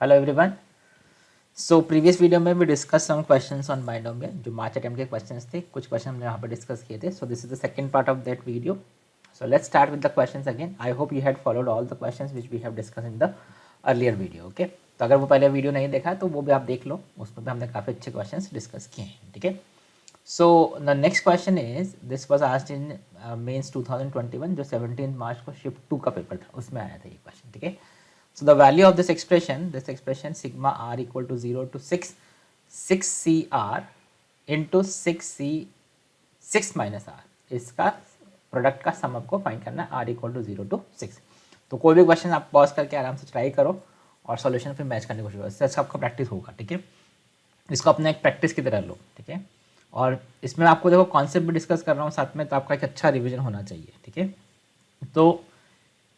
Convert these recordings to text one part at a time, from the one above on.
Hello everyone. So previous video में भी discuss some questions on binomial, जो March attempt के क्वेश्चंस थे। कुछ क्वेश्चन हमने यहाँ पर डिस्कस किए थे। So this is the second part of that video. So let's start with the questions again. I hope you had followed all the questions which we have discussed in the earlier video. Okay, तो अगर वो पहले video नहीं देखा है तो वो भी आप देख लो, उसमें भी हमने काफ़ी अच्छे क्वेश्चन डिस्कस किए हैं। ठीक है, so the next question is this was asked in mains 2021, जो 17 मार्च को शिफ्ट 2 का पेपर था, उसमें आया था ये क्वेश्चन। ठीक है, so the value of this expression sigma r equal to 0 to 6 into 6 minus r, इसका प्रोडक्ट का सम आपको फाइंड करना है, r equal to 0 to 6। तो कोई भी क्वेश्चन आप पॉज करके आराम से ट्राई करो और सॉल्यूशन फिर मैच करने की कोशिश करो, इससे अच्छा आपका प्रैक्टिस होगा। ठीक है, इसको अपने एक प्रैक्टिस की तरह लो। ठीक है, और इसमें आपको देखो कॉन्सेप्ट भी डिस्कस कर रहा हूँ साथ में, तो आपका एक अच्छा रिविजन होना चाहिए। ठीक है, तो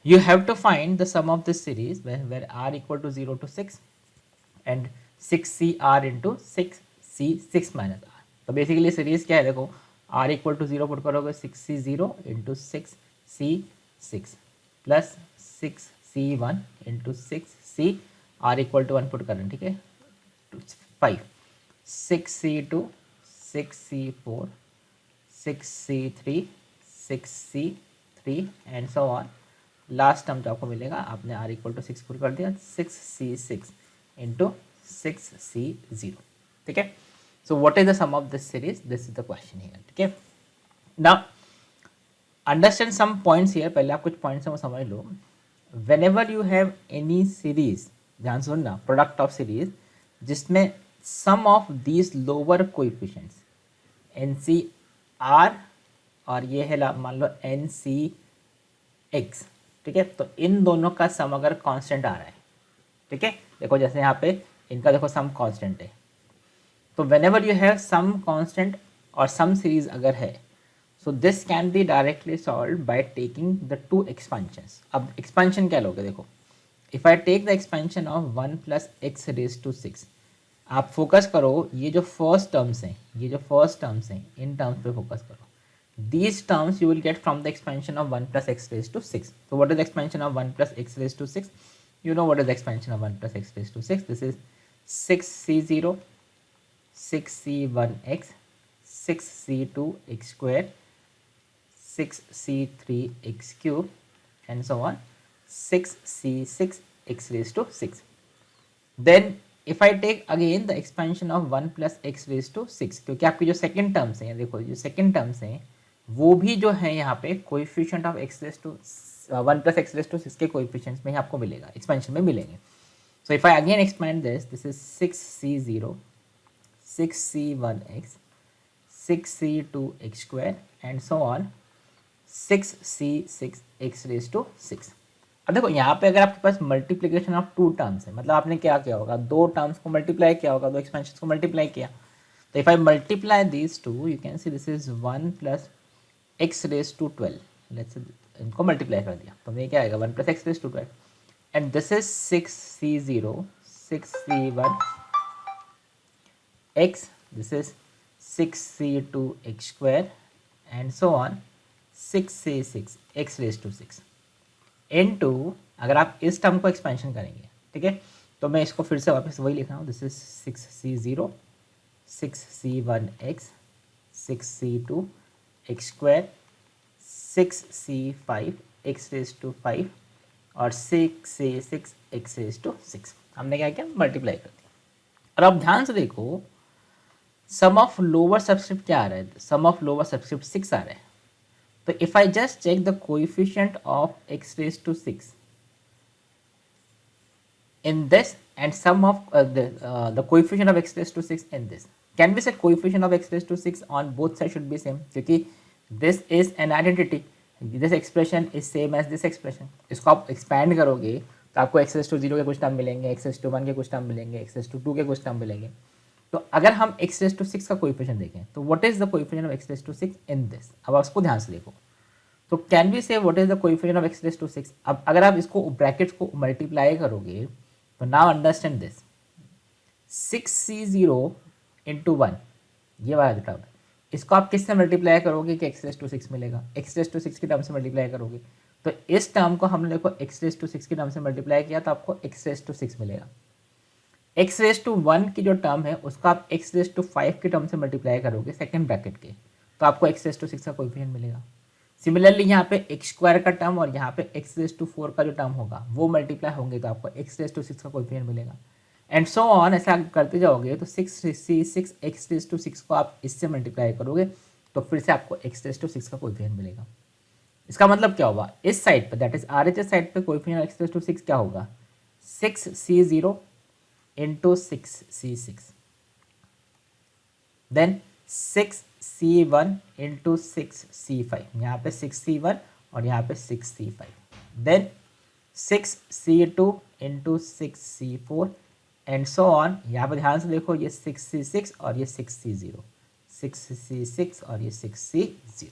you have to find the sum of this series where r equal to 0 to 6 and 6cr into 6c 6 minus r। तो बेसिकली सीरीज क्या है, देखो r इक्वल टू 0 पुट करोगे 6c0 into 6c6 plus 6c1 into 6c r equal to 1 put करें। ठीक है, 5 6c2 6c4 6c3 6c3 and so on. Last term जो आपको मिलेगा, आपने r इक्वल टू 6 पुट कर दिया, 6c6 इंटू 6c0। ठीक है, so what is the sum of this series, this is the question here. ठीक है, now understand some points here. पहले आप कुछ पॉइंट्स हैं वो समझ लो। Whenever you have any series, ध्यान सुनना, प्रोडक्ट ऑफ सीरीज जिसमें sum of these lower coefficients N C R और ये है मान लो एन सी एक्स। ठीक है, तो इन दोनों का सम अगर कांस्टेंट आ रहा है, ठीक है, देखो जैसे यहाँ पे इनका देखो सम कांस्टेंट है, तो whenever you have some constant और सम सीरीज अगर है, so this can be directly solved by taking the two expansions. अब एक्सपेंशन क्या लोगे, देखो if I take the expansion of 1 plus X raise to 6, आप फोकस करो ये जो फर्स्ट टर्म्स हैं, ये जो फर्स्ट टर्म्स हैं, इन टर्म्स पे फोकस करो। These terms you will get from the expansion of 1 plus x raised to 6. So what is the expansion of 1 plus x raised to 6? You know what is the expansion of 1 plus x raised to 6. This is 6c0, 6c1x, 6c2x square, 6c3x cube and so on, 6c6x raised to 6. Then if I take again the expansion of 1 plus x raised to 6, क्योंकि आपकी जो second terms हैं, देखो जो second terms हैं वो भी जो है यहाँ पे coefficient of X raise to 1 plus X raise to 6 के कोएफिशिएंट्स में ही आपको मिलेगा, एक्सपेंशन में मिलेंगे। So if I again expand this is 6c0, 6c1x, 6c2x square and so on, 6c6x raise to 6। अब देखो यहाँ पे अगर आपके पास मल्टीप्लीकेशन ऑफ टू टर्म्स है, मतलब आपने क्या किया होगा, दो टर्म्स को मल्टीप्लाई किया होगा, दो एक्सपेंशन को मल्टीप्लाई किया। तो if I multiply this two, you can see this is 1 plus X raise to 12, let's इनको मल्टीप्लाई कर दिया तो ये क्या आएगा, 1 plus X raise to 12 and this is 6c0, 6c1 x, this is 6c2x square and so on, 6c6 x raise to 6 into, अगर आप इस टर्म को एक्सपेंशन करेंगे, ठीक है, तो मैं इसको फिर से वापस वही लिख रहा हूँ, this is 6c0, 6c1x, 6c2 X square, 6c5 X raise to 5 और 6c6 एक्स रेज टू 6। हमने क्या किया, मल्टीप्लाई कर दिया। और अब ध्यान से देखो, सम ऑफ लोअर सबस्क्रिप्ट क्या आ रहा है, सम ऑफ लोअर सबस्क्रिप्ट 6 आ रहा है। तो if I just check the coefficient of X raise to 6 in this and sum of the coefficient of x raised to 6 in this, can we say coefficient of x raised to 6 on both sides should be same, क्योंकि this is an identity, this expression is same as this expression। इसको आप expand करोगे तो आपको x raised to 0 के कुछ term मिलेंगे, x raised to 1 के कुछ टर्म मिलेंगे, x raised to 2 के कुछ टर्म मिलेंगे। तो अगर हम x raised to 6 का कोएफिशिएंट देखें तो what is the coefficient of x raised to 6 in this, अब आप उसको ध्यान से देखो। तो can we say what is the coefficient of x raise to 6। अब अगर आप इसको ब्रैकेट्स को मल्टीप्लाई करोगे तो now understand this, 6c0 into 1, ये वाला जो टर्म है, इसको आप किससे मल्टीप्लाई करोगे कि x रेज टू 6 मिलेगा, x रेज टू 6 की टर्म से मल्टीप्लाई करोगे। तो इस टर्म को हमने देखो x रेज टू 6 की टर्म से मल्टीप्लाई किया तो आपको x रेज टू 6 मिलेगा। एक्स रेस टू 1 की जो टर्म है उसका आप एक्स रेस टू 5 के टर्म से मल्टीप्लाई करोगे सेकेंड ब्रैकेट के, तो आपको एक्स रेस टू 6 का कोएफिशिएंट मिलेगा। सिमिलरली यहाँ पे एक्स स्क्वायर का टर्म और यहाँ पे एक्स रेस टू 4 का जो टर्म होगा वो मल्टीप्लाई होंगे, तो आपको एक्स रेस टू 6 का कोएफिशिएंट मिलेगा। एंड सो ऑन, ऐसे आप करते जाओगे तो 6 एक्स रेस टू 6 को आप इससे मल्टीप्लाई करोगे तो फिर से आपको एक्स रेस टू 6 का कोएफिशिएंट मिलेगा। इसका मतलब क्या होगा, इस साइड पे दैट इज RHS साइड पे कोएफिशिएंट एक्स रेस टू 6 क्या होगा, 6C0 into 6C6, then 6C1 into 6C5, यहाँ पे 6C1 और यहाँ पे 6C5, then 6C2 into 6C4 and so on. यहाँ पे ध्यान से देखो, ये 6C6 और ये 6C0, 6C6 और ये 6C0।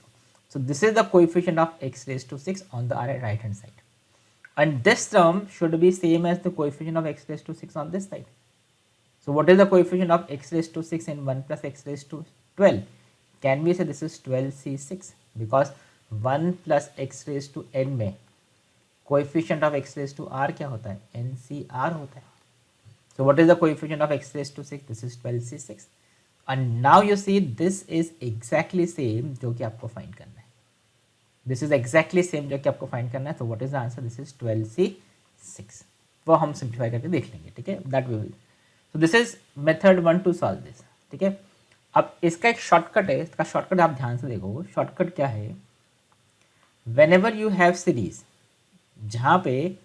So this is the coefficient of x raised to 6 on the right hand side, and this term should be same as the coefficient of x raised to 6 on this side. So what is the coefficient of x raised to 6 in 1 plus x raised to 12? Can we say this is 12C6 because 1 plus x raised to n में coefficient of x raised to r क्या होता है, NCr होता है। So what is the coefficient of x raised to 6? This is 12C6. And now you see this is exactly same जो कि आपको find करना है, this is exactly same जो कि आपको फाइंड करना है। तो what is the answer? This is 12C6। वो हम सिंप्लीफाई करके देख लेंगे, ठीक है, that we will। So this is method 1 to solve this, ठीक है। अब इसका एक शॉर्टकट है, इसका शॉर्टकट आप ध्यान से देखो, शॉर्टकट क्या है, whenever you have series जहाँ पे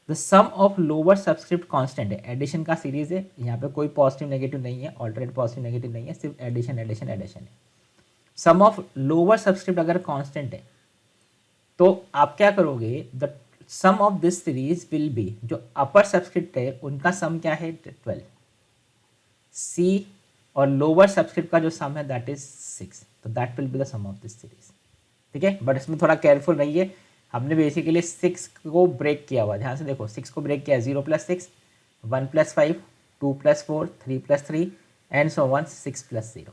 the sum of lower subscript constant है, एडिशन का सीरीज है, यहाँ पे कोई पॉजिटिव नेगेटिव नहीं है, ऑल्टरनेट पॉजिटिव नेगेटिव नहीं है, सिर्फ एडिशन एडिशन एडिशन है। सम ऑफ लोअर सबस्क्रिप्ट अगर कांस्टेंट है तो आप क्या करोगे, the sum of this series will be, जो अपर सबस्क्रिप्ट है उनका सम क्या है 12, सी और लोअर सबस्क्रिप्ट का जो सम है दैट इज 6, तो that will be the sum of this series, ठीक है। बट इसमें थोड़ा केयरफुल रहिए, हमने बेसिकली 6 को ब्रेक किया हुआ, ध्यान से देखो 6 को ब्रेक किया, 0 + 6, 1 + 5, 2 + 4, 3 + 3 एंड सो ऑन 6 + 0,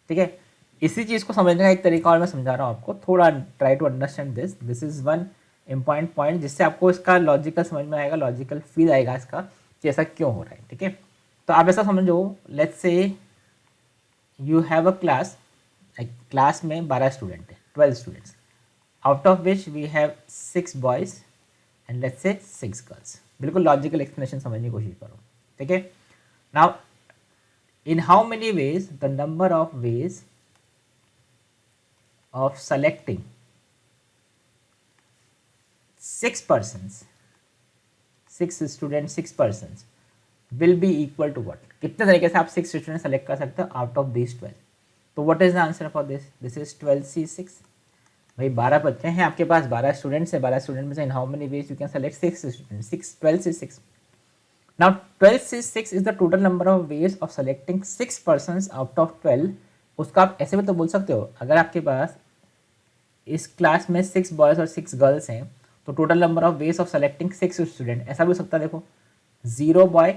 ठीक है। इसी चीज़ को समझने का एक तरीका और मैं समझा रहा हूँ आपको, थोड़ा try to understand this, this is one important point जिससे आपको इसका लॉजिकल समझ में आएगा, लॉजिकल फील आएगा इसका कि ऐसा क्यों हो रहा है, ठीक है। तो आप ऐसा समझो, let's say you have a class, class में 12 स्टूडेंट है, 12 students, out of which we have 6 boys and let's say 6 girls। बिल्कुल लॉजिकल एक्सप्लेनेशन समझने की कोशिश करो, ठीक है। Now in how many ways, the number of ways of selecting 6 persons, 6 student 6 persons will be equal to what, कितने तरीके से आप 6 स्टूडेंट सेलेक्ट कर सकते हो आउट ऑफ दिस 12। तो what is the answer for this, this is 12C6। भाई 12 बच्चे हैं आपके पास, 12 स्टूडेंट्स है, 12 स्टूडेंट में से इन how many ways you can select 6 students, 6 12C6। Now 12C6 is the total number of ways of selecting 6 persons out of 12। उसका आप ऐसे भी तो बोल सकते हो, अगर आपके पास इस क्लास में 6 बॉयज़ और 6 गर्ल्स हैं तो total number of ways of selecting 6 student, ऐसा भी हो सकता है। देखो 0 बॉय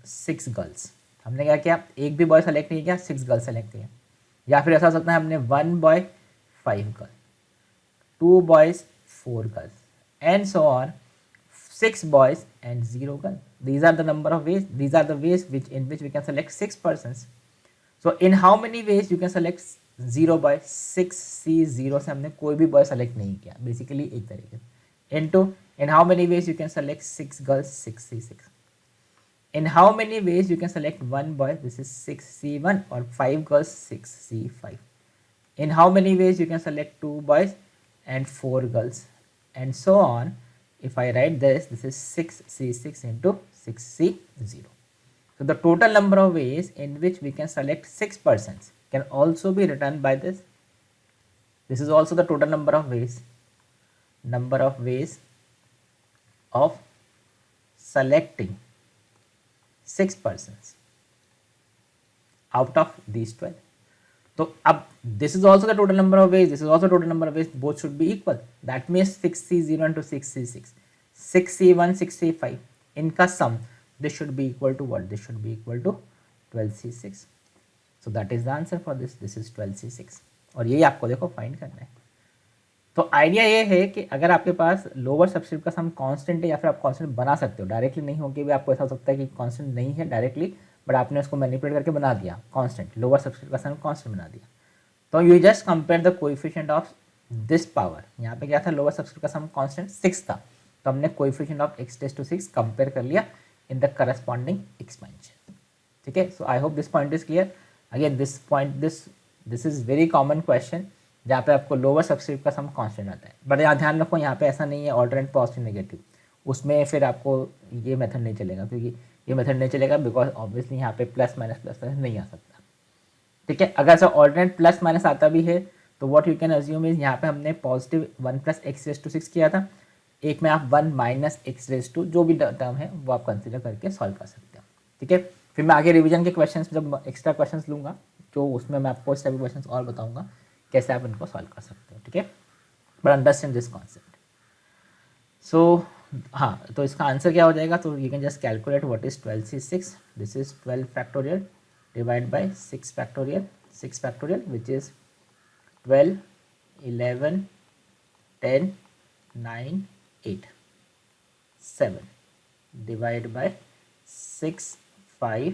6 गर्ल्स, हमने क्या किया, एक भी बॉय सेलेक्ट नहीं किया, 6 गर्ल्स सेलेक्ट किया। या फिर ऐसा हो सकता है हमने 1 boy 5 girl, 2 boys 4 girls and so on, 6 boys and 0 girl। These are the number of ways, these are the ways which in which we can select 6 persons। So in how many ways you can select 0 boy, 6C0 से हमने कोई भी boy select नहीं किया basically एक तरीके से। into in how many ways you can select 6 girls, 6C6। in how many ways you can select 1 boy, this is 6C1 or 5 girls, 6C5। in how many ways you can select 2 boys and 4 girls and so on। If I write this, this is 6C6 into 6C0। So the total number of ways in which we can select 6 persons can also be written by this, this is also the total number of ways of selecting 6 persons out of these 12। तो अब this is also the total number of ways, this is also total number of ways, both should be equal, that means 6C0 into 6C6, 6C1 6C5 इनका sum, this should be equal to what, this should be equal to 12C6। So that is the answer for this, this is 12C6। और यही आपको देखो find करना है। तो idea ये है कि अगर आपके पास लोअर सबस्क्रिप्ट का सम कांस्टेंट है या फिर आप कांस्टेंट बना सकते हो, डायरेक्टली नहीं होगी भी, आपको ऐसा हो सकता है कि कांस्टेंट नहीं है डायरेक्टली, बट आपने उसको मैनिपुलेट करके बना दिया कांस्टेंट, लोअर सबस्क्रिप्ट का सम कांस्टेंट बना दिया। तो you just compare the coefficient of this power, यहाँ पे क्या था, लोअर सबस्क्रिप्ट का सम कांस्टेंट 6 था, तो हमने कोएफिशिएंट ऑफ x⁻⁶ कंपेयर कर लिया इन द करस्पॉन्डिंग एक्सपेंशन। ठीक है, so I hope this point is clear. Again this point this is very common question जहाँ पे आपको लोअर सबस्क्रिप्ट का सम कांस्टेंट आता है, बट यहाँ ध्यान रखो यहाँ पे ऐसा नहीं है ऑल्टरनेट पॉजिटिव नेगेटिव, उसमें फिर आपको ये मेथड नहीं चलेगा, क्योंकि ये मेथड नहीं चलेगा बिकॉज ऑब्वियसली यहाँ पे प्लस माइनस नहीं आ सकता। ठीक है, अगर सर ऑल्टरनेट प्लस माइनस आता भी है तो what you can assume is, यहाँ पे हमने पॉजिटिव 1 + x⁻⁶ किया था, एक में आप 1 - x⁻, जो भी टर्म है वो आप कंसिडर करके सॉल्व कर सकते हो। ठीक है, फिर मैं आगे रिवीजन के क्वेश्चंस जब एक्स्ट्रा क्वेश्चंस लूँगा तो उसमें मैं आपको स्टेप क्वेश्चंस और बताऊंगा कैसे आप इनको सॉल्व कर सकते हो। ठीक है, बट अंडरस्टैंड दिस कॉन्सेप्ट। सो हाँ, तो इसका आंसर क्या हो जाएगा, तो you can just calculate what is 12c6, this is 12 factorial divide by 6 factorial which is 12 11 10 9 8 7 divide by 6 5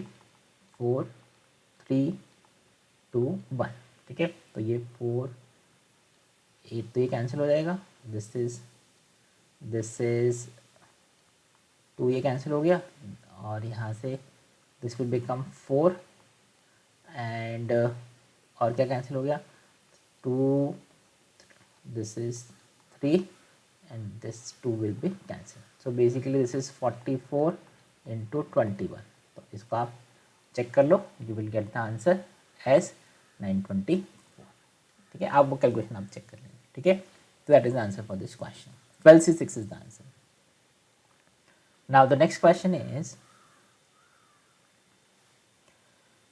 4 3 2 1। ठीक है, तो ये 4 8 तो ये कैंसिल हो जाएगा, दिस इज 2 ये कैंसिल हो गया, और यहाँ से दिस विल बिकम 4 एंड और क्या कैंसिल हो गया, 2, this is 3 and this 2 will be cancel. So basically this is 44 × 21, तो इसको आप चेक कर लो, you will get the answer as 924। ठीक है, आप वो कैलकुलेशन आप चेक कर लेंगे। ठीक है, तो that is the answer for this question, 12c6 is the answer. Now the next question is,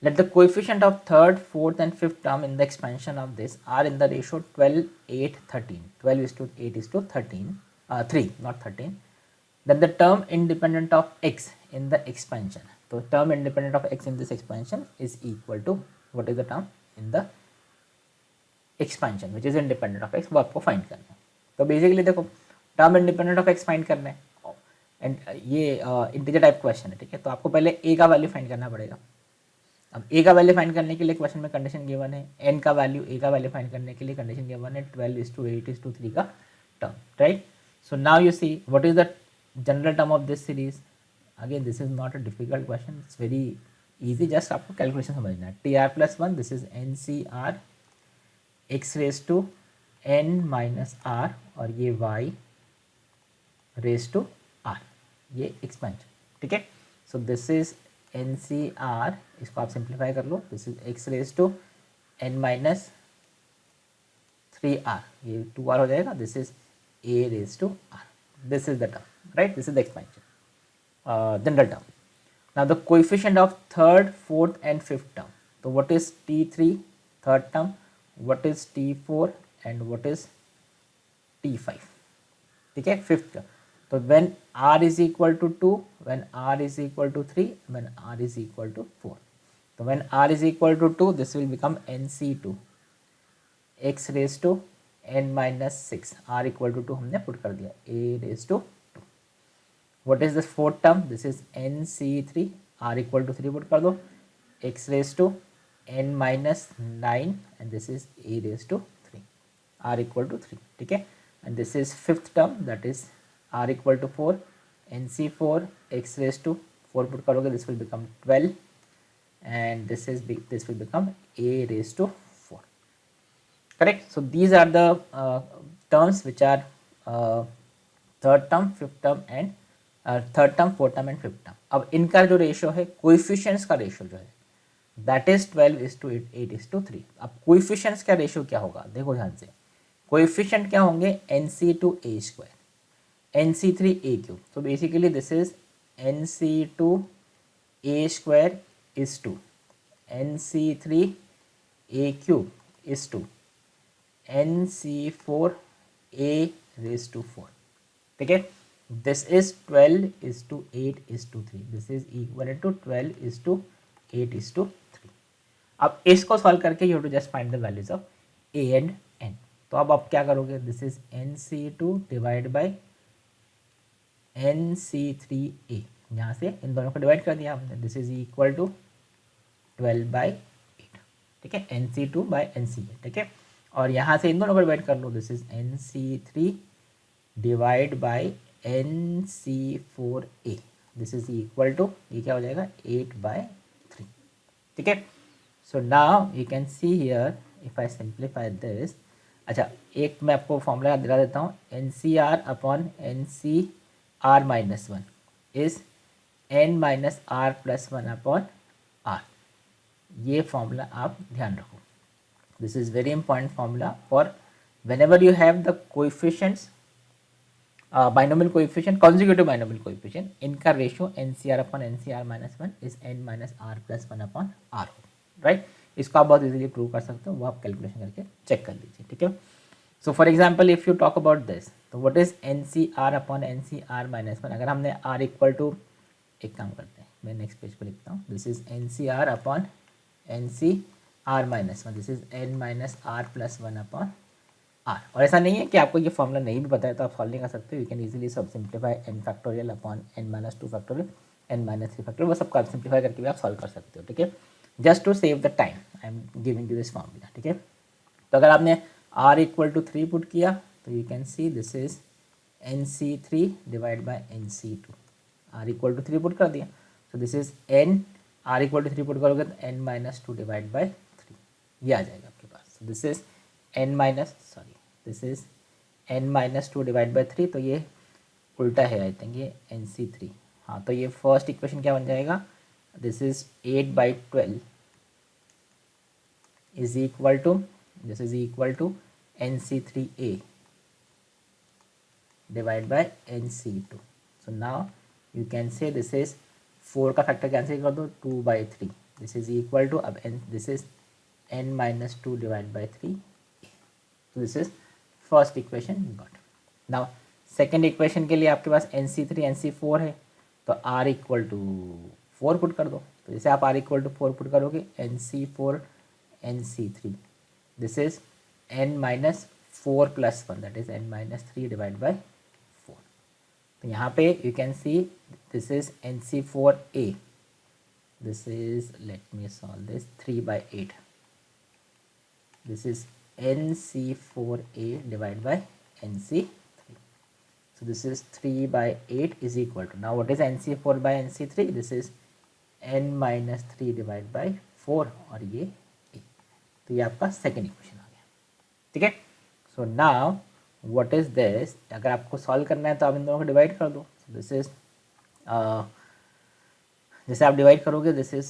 let the coefficient of third, fourth and fifth term in the expansion of this are in the ratio 12, 8, 13. 12:8 is to 13, 3 not 13. Then the term independent of x in the expansion. So term independent of x in this expansion is equal to, what is the term in the expansion which is independent of x, वो आपको find करना है। तो basically देखो, term independent of x find करना है, and ये integer type question है। ठीक है, तो आपको पहले ए का वैल्यू फाइंड करना पड़ेगा। अब ए का वैल्यू फाइंड करने के लिए क्वेश्चन में कंडीशन गिवन है, एन का वैल्यू ए का वैल्यू फाइंड करने के लिए कंडीशन गिवन है 12:8 का term, right. So now you see what is the general term of this series. Again this is not a difficult question, it's very easy, just आपको calculation समझना है। TR+1 this is NCR x⁻n-r और ये y⁻r, ये expansion. ठीक है, so this is NCR, इसको आप सिंप्लीफाई कर लो, दिस इज x⁻n-3r, ये 2r हो जाएगा, this is a⁻r, this is the term, right, this is the expansion general term. Now the coefficient of third, fourth and fifth term, तो what is T3 third term, what is T4 and what is T5। ठीक है, fifth का, तो when r is equal to 2, when r is equal to 3, when r is equal to 4, तो when r is equal to 2 this will become NC2 x⁻n-6, r equal to 2 हमने put कर दिया, a⁻2। what is the fourth term, this is NC3, r equal to 3 put कर दो, x⁻n-9 and this is a⁻3, r equal to 3। ठीक है, and this is fifth term, that is r equal to 4, NC4 x⁻4 put करोगे, this will become 12 and this will become a⁻4, correct। so these are the terms which are third term, fifth term and third term, fourth term and fifth term। अब इनका जो ratio है, coefficients का ratio जो है, that is 12:8:3। अब coefficients का ratio क्या होगा, देखो ध्यान से, कोएफिशिएंट क्या होंगे, NC2a², NC3a³। तो basically this is NC2a² is 2, NC3a³ is 2, NC4a⁻4। ठीक है, this is 12:8:3, this is equal to 12:8:3। अब इसको सॉल्व करके you have to just find the values of a and n। तो अब आप क्या करोगे, this is NC2 divide by NC3A, यहाँ से इन दोनों को डिवाइड कर दिया हमने, दिस इज इक्वल टू 12/8, ठीक है, NC2 बाई NCA, ठीक है। और यहाँ से इन दोनों को डिवाइड कर लो, this is NC3 divide by NC4A, this is equal to, ये क्या हो जाएगा 8/3, ठीक है। So now you can see here if I simplify this, अच्छा एक मैं आपको फॉर्मूला दिला देता हूँ, NCR upon NCR minus 1 is N minus R plus 1 upon R, ये फॉर्मूला आप ध्यान रखो, this is very important formula for whenever you have the coefficients, binomial coefficient, consecutive binomial coefficient, इनका ratio NCR upon NCR minus 1 is N minus R plus 1 upon R, right. इसको आप बहुत easily prove कर सकते हो, वो आप calculation करके चेक कर लीजिए, ठीक है। So for example if you talk about this, तो what is NCR upon NCR minus 1, अगर हमने R इक्वल टू, एक काम करते हैं मैं नेक्स्ट पेज पर लिखता हूँ, this is NCR upon NCR minus 1, this is N minus R plus 1 upon R। और ऐसा नहीं है कि आपको ये फॉर्मूला नहीं भी पता है तो आप सॉल्व नहीं कर सकते, यू कैन इजीली सब simplify N factorial upon N minus 2 factorial N minus 3 factorial, वो सबको आप सिंप्लीफाई करके भी आप सॉल्व कर सकते हो, ठीक है, just to save the time I am giving you this formula, ठीक है। तो अगर आपने R इक्वल टू 3 पुट किया तो you can see this is NC3 divide by NC2, R equal to 3 put कर दिया, so this is N, R equal to 3 put करोगे तो N माइनस 2 डिवाइड बाई 3, ये आ जाएगा आपके पास, so this is this is N minus 2 divide by 3, तो ये उल्टा है आई थिंक, ये NC3, हाँ, तो ये फर्स्ट इक्वेशन क्या बन जाएगा, this is 8/12 is equal to, this is equal to NC3A divided by NC2, so now you can say this is 4 का फैक्टर कैंसिल कर दो, 2/3, this is equal to, अब this is N minus 2 divided by 3, so this is first equation got. now second equation के लिए आपके पास NC3 NC4 है, तो R equal to 4 put कर दो, तो जैसे आप R इक्वल टू 4 पुट करोगे NC4 NC3, this is N minus 4 plus 1, that is N minus 3 divided by 4, तो यहाँ पे you can see this is NC4A, this is, let me solve this, 3/8, this is NC4A divided by NC3, so this is 3/8 is equal to, now what is NC4 by NC3, this is N minus 3 divided by 4, और ये तो ये आपका second equation आ गया, ठीक है। So now what is this, अगर आपको सॉल्व करना है तो आप इन दोनों को डिवाइड कर दो, दिस इज जैसे आप डिवाइड करोगे, this is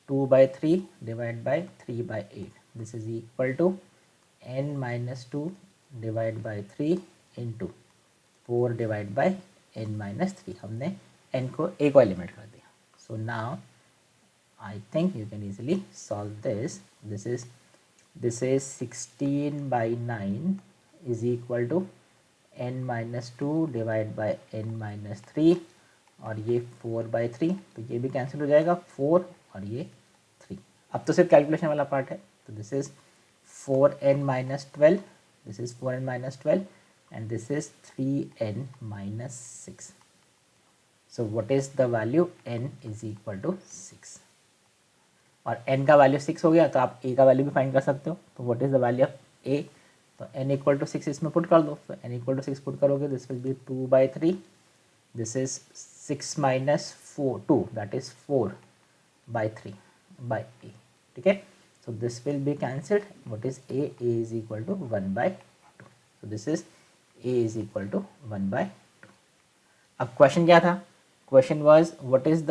2/3 divide by 3/8, this is equal to N minus 2 divide by 3 into 4 divide by N minus 3, हमने N को एक को एलिमिनेट कर दिया, so now I think you can easily solve this, this is 16/9 is equal to N minus 2 divide by N minus 3, और ये 4/3, तो ये भी कैंसिल हो जाएगा, 4 और ये 3, अब तो सिर्फ कैलकुलेशन वाला पार्ट है, तो this is 4N minus 12, this is 4N minus 12 and this is 3N minus 6, so what is the value, N is equal to 6, और n का वैल्यू 6 हो गया तो आप a का वैल्यू भी फाइंड कर सकते हो, तो what is the value of a, तो n इक्वल टू 6 इसमें पुट कर दो, तो n इक्वल टू 6 पुट करोगे, this will be 2/3, this is 6 minus 2, that is 4/3 by a, ठीक है, so this will be cancelled, what is a is equal to 1/2, so this is a is equal to 1/2। अब question क्या था, question was what is the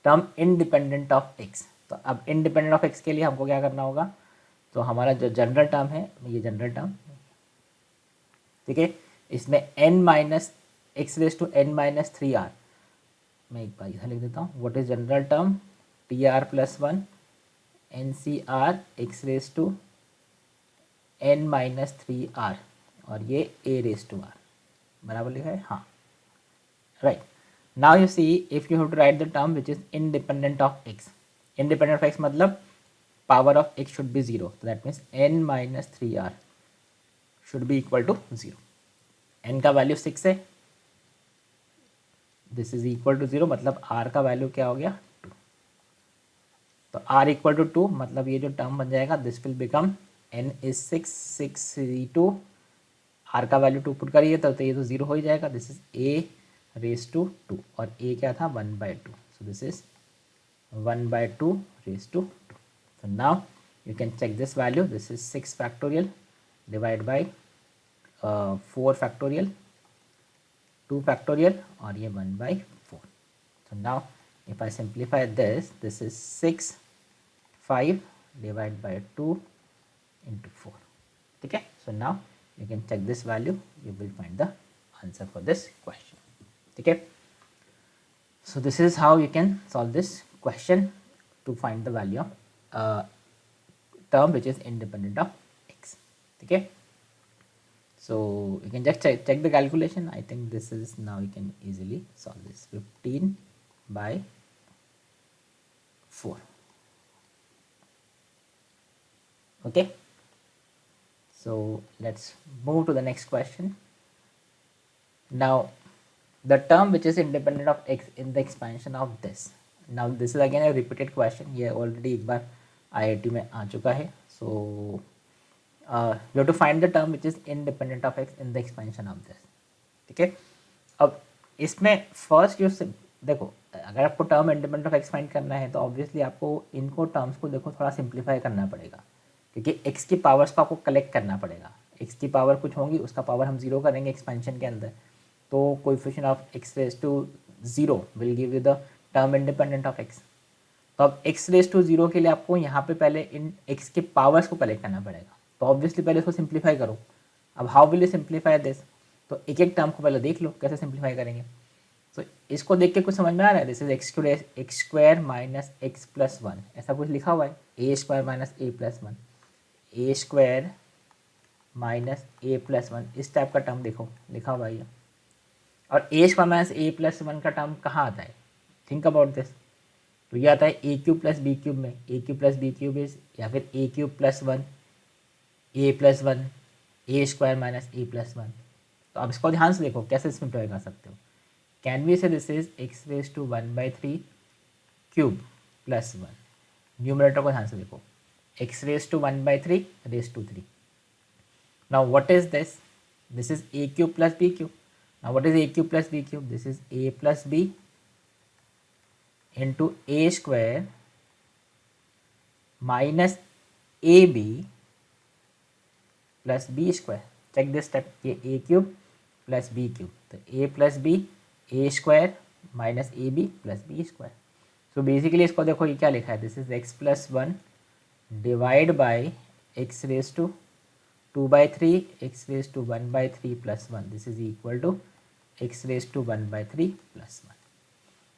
term independent of x, तो अब independent of x के लिए हमको क्या करना होगा, तो हमारा जो जनरल टर्म है, ये जनरल टर्म, ठीक है, इसमें n minus X raise to n minus 3r, मैं एक बार इधर लिख देता हूँ, what is general term tr plus 1 NCR X raise to n minus 3r, और ये a रेस टू r, बराबर लिखा है, हाँ, right. Now you see if you have to write the term which is independent of x, independent of x मतलब power of x should be 0, so that means n minus 3r should be equal to 0। n का value 6 है, this is equal to 0, मतलब r का value क्या हो गया 2। तो r equal to 2 मतलब ये जो टर्म बन जाएगा this will become n is 6 R का वैल्यू 2 पुट करिए तो ये तो 0 हो ही जाएगा। This is a raise to 2 और a क्या था 1/2, सो this is 1/2 raise to 2। So now you can check this value. This is 6 factorial divided by 4 factorial, 2 factorial और ये 1/4। So now if I simplify this, this is 6 5 divided by 2 into 4। ठीक है, so now you can check this value, you will find the answer for this question। ठीक है, so this is how you can solve this question to find the value of term which is independent of x। ठीक है, so you can just check the calculation। I think this is now you can easily solve this 15/4। okay, so let's move to the next question। now the term which is independent of x in the expansion of this, now this is again a repeated question, ये already एक बार IIT में आ चुका है। so you have to find the term which is independent of x in the expansion of this। ठीक है, अब इसमें first जो देखो, अगर आपको term independent of x find करना है तो ऑब्वियसली आपको इनको टर्म्स को देखो थोड़ा सिंप्लीफाई करना पड़ेगा, क्योंकि एक्स की पावर्स को आपको कलेक्ट करना पड़ेगा। एक्स की पावर कुछ होंगी, उसका पावर हम 0 करेंगे एक्सपेंशन के अंदर, तो coefficient of X raise to 0 will give you the term independent of X. तो अब एक्स रेज टू 0 के लिए आपको यहाँ पे पहले इन एक्स के पावर्स को कलेक्ट करना पड़ेगा, तो ऑब्वियसली पहले इसको सिंप्लीफाई करो। अब how will you simplify this, तो एक एक टर्म को पहले देख लो कैसे सिंप्लीफाई करेंगे। तो इसको देख के कुछ समझ में आ रहा है, this is x square minus x plus 1, ऐसा कुछ लिखा हुआ है, ए square minus A plus 1, A square minus A plus 1, इस टाइप का टर्म देखो लिखा हुआ है। और ए स्क्वायर माइनस ए प्लस 1 का टर्म कहाँ आता है, थिंक अबाउट दिस, तो ये आता है A cube plus B cube में, A cube plus B cube is, या फिर A cube plus 1 A plus 1 A square minus A plus 1। तो अब इसको ध्यान से देखो कैसे सिंप्लीफाई कर सकते हो। Can we say this is X raise to 1/3 cube plus 1, numerator को ध्यान से देखो, X raise to 1/3 raise to 3। Now what is this, this is A cube plus B cube. Now what is A cube plus B cube, this is A plus B into A square minus A B plus B square. Check this step, ये A cube plus B cube, तो A plus B A square minus A B plus B square. So basically इसको देखो ये क्या लिखा है, this is X plus 1 divide by X raise to 2/3 X raise to 1/3 plus 1, this is equal to X raise to 1/3 plus 1।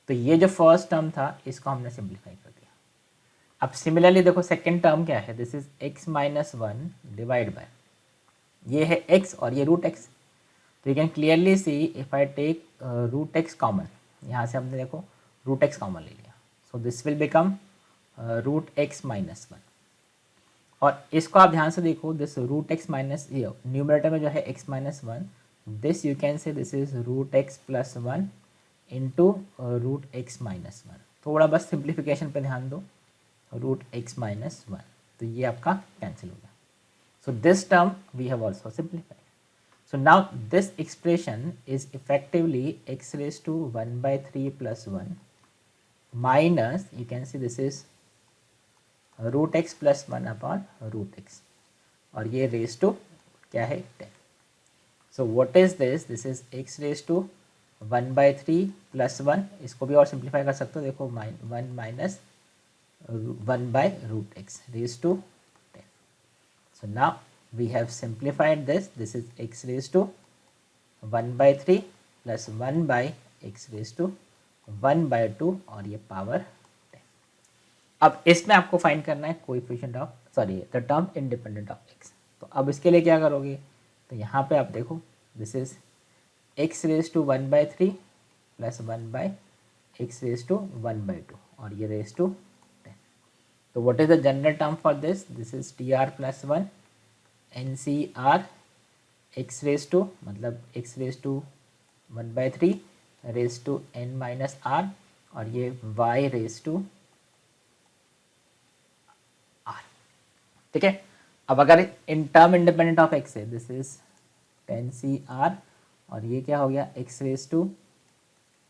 तो ये जो first term था इसको हमने सिंप्लीफाई कर दिया। अब सिमिलरली देखो सेकेंड टर्म क्या है, this is X minus 1 divide by, ये है x और ये रूट एक्स। तो you can clearly see if I take root X common, यहाँ से हमने देखो रूट एक्स कॉमन ले लिया, so this will become root X minus 1। और इसको आप ध्यान से देखो, दिस रूट एक्स माइनस, ये न्यूमरेटर में जो है x minus 1, this you can say this is root X plus 1 into root X minus 1। थोड़ा बस सिंप्लीफिकेशन पे ध्यान दो, रूट एक्स माइनस 1, तो ये आपका कैंसिल हो गया। So this term we have also simplified. So now this expression is effectively x raised to 1/3 plus 1 minus, you can see this is root x plus 1 upon root x, और ये raised to क्या है 10। So what is this? This is x raised to 1/3 plus 1, इसको भी और simplify कर सकते हो, देखो 1 minus 1 by root x raised to 10। So now we have simplified this, this is x raised to 1/3 plus 1 by x raised to 1/2 और ये power 10। अब इसमें आपको फाइंड करना है coefficient of, sorry the term independent of x। तो अब इसके लिए क्या करोगे, तो यहाँ पे आप देखो this is x raised to 1/3 plus 1 by x raised to 1/2 और ये raised to 10। तो what is the general term for this, this is tr plus 1 NCR x raise to मतलब x raise to 1/3 raise to n minus r और ये y raise to r। ठीक है, अब अगर इन टर्म इंडिपेंडेंट ऑफ x है, this is 10cr और ये क्या हो गया x raise to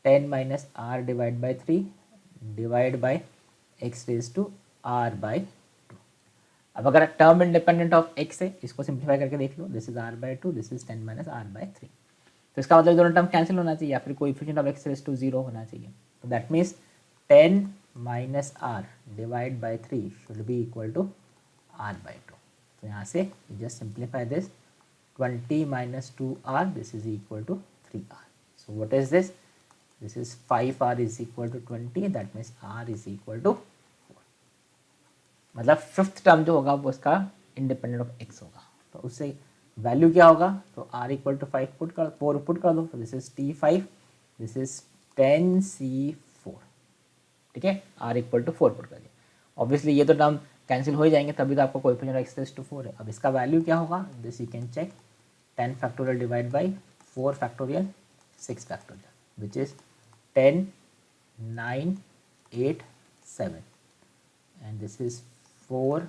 10 minus r divide by 3 divide by x raise to r by 2। अब अगर टर्म इंडिपेंडेंट ऑफ x है, इसको सिंप्लीफाई करके देख लो, this is r by 2, this is 10 minus r by 3। तो इसका मतलब दोनों टर्म कैंसिल होना चाहिए या फिर coefficient of x raise to 0 होना चाहिए। तो that means 10 minus r divide by 3 should be equal to r by 2। तो यहाँ से just simplify this, 20 minus 2r this is equal to 3r। So what is this, this is 5r is equal to 20, that means r is equal to 4। मतलब fifth term जो होगा वो उसका independent of x होगा। तो उससे value क्या होगा, तो r इक्वल टू 5 पुट कर 4 पुट कर दो, तो this is t5, this is 10c4। ठीक है, r इक्वल टू 4 पुट कर दिया। ऑब्वियसली ये तो टर्म कैंसिल हो ही जाएंगे, तभी तो आपको coefficient of x raise to 4 है। अब इसका वैल्यू क्या होगा, this you can check, 10 factorial divide by 4 factorial 6 factorial which is 10 9 8 7 and this is 4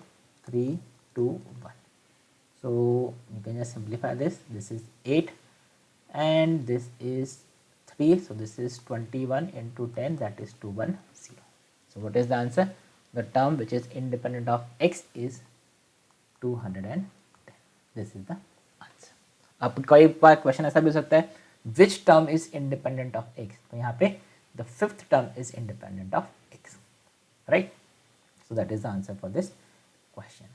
3 2 1. So you can just simplify this, this is 8 and this is 3, so this is 21 into 10, that is 210. So what is the answer, the term which is independent of x is 210. This is the answer. अब कई बार question ऐसा भी हो सकता है, which term is independent of x, तो यहाँ पे the fifth term is independent of x, right? So that is the answer for this question.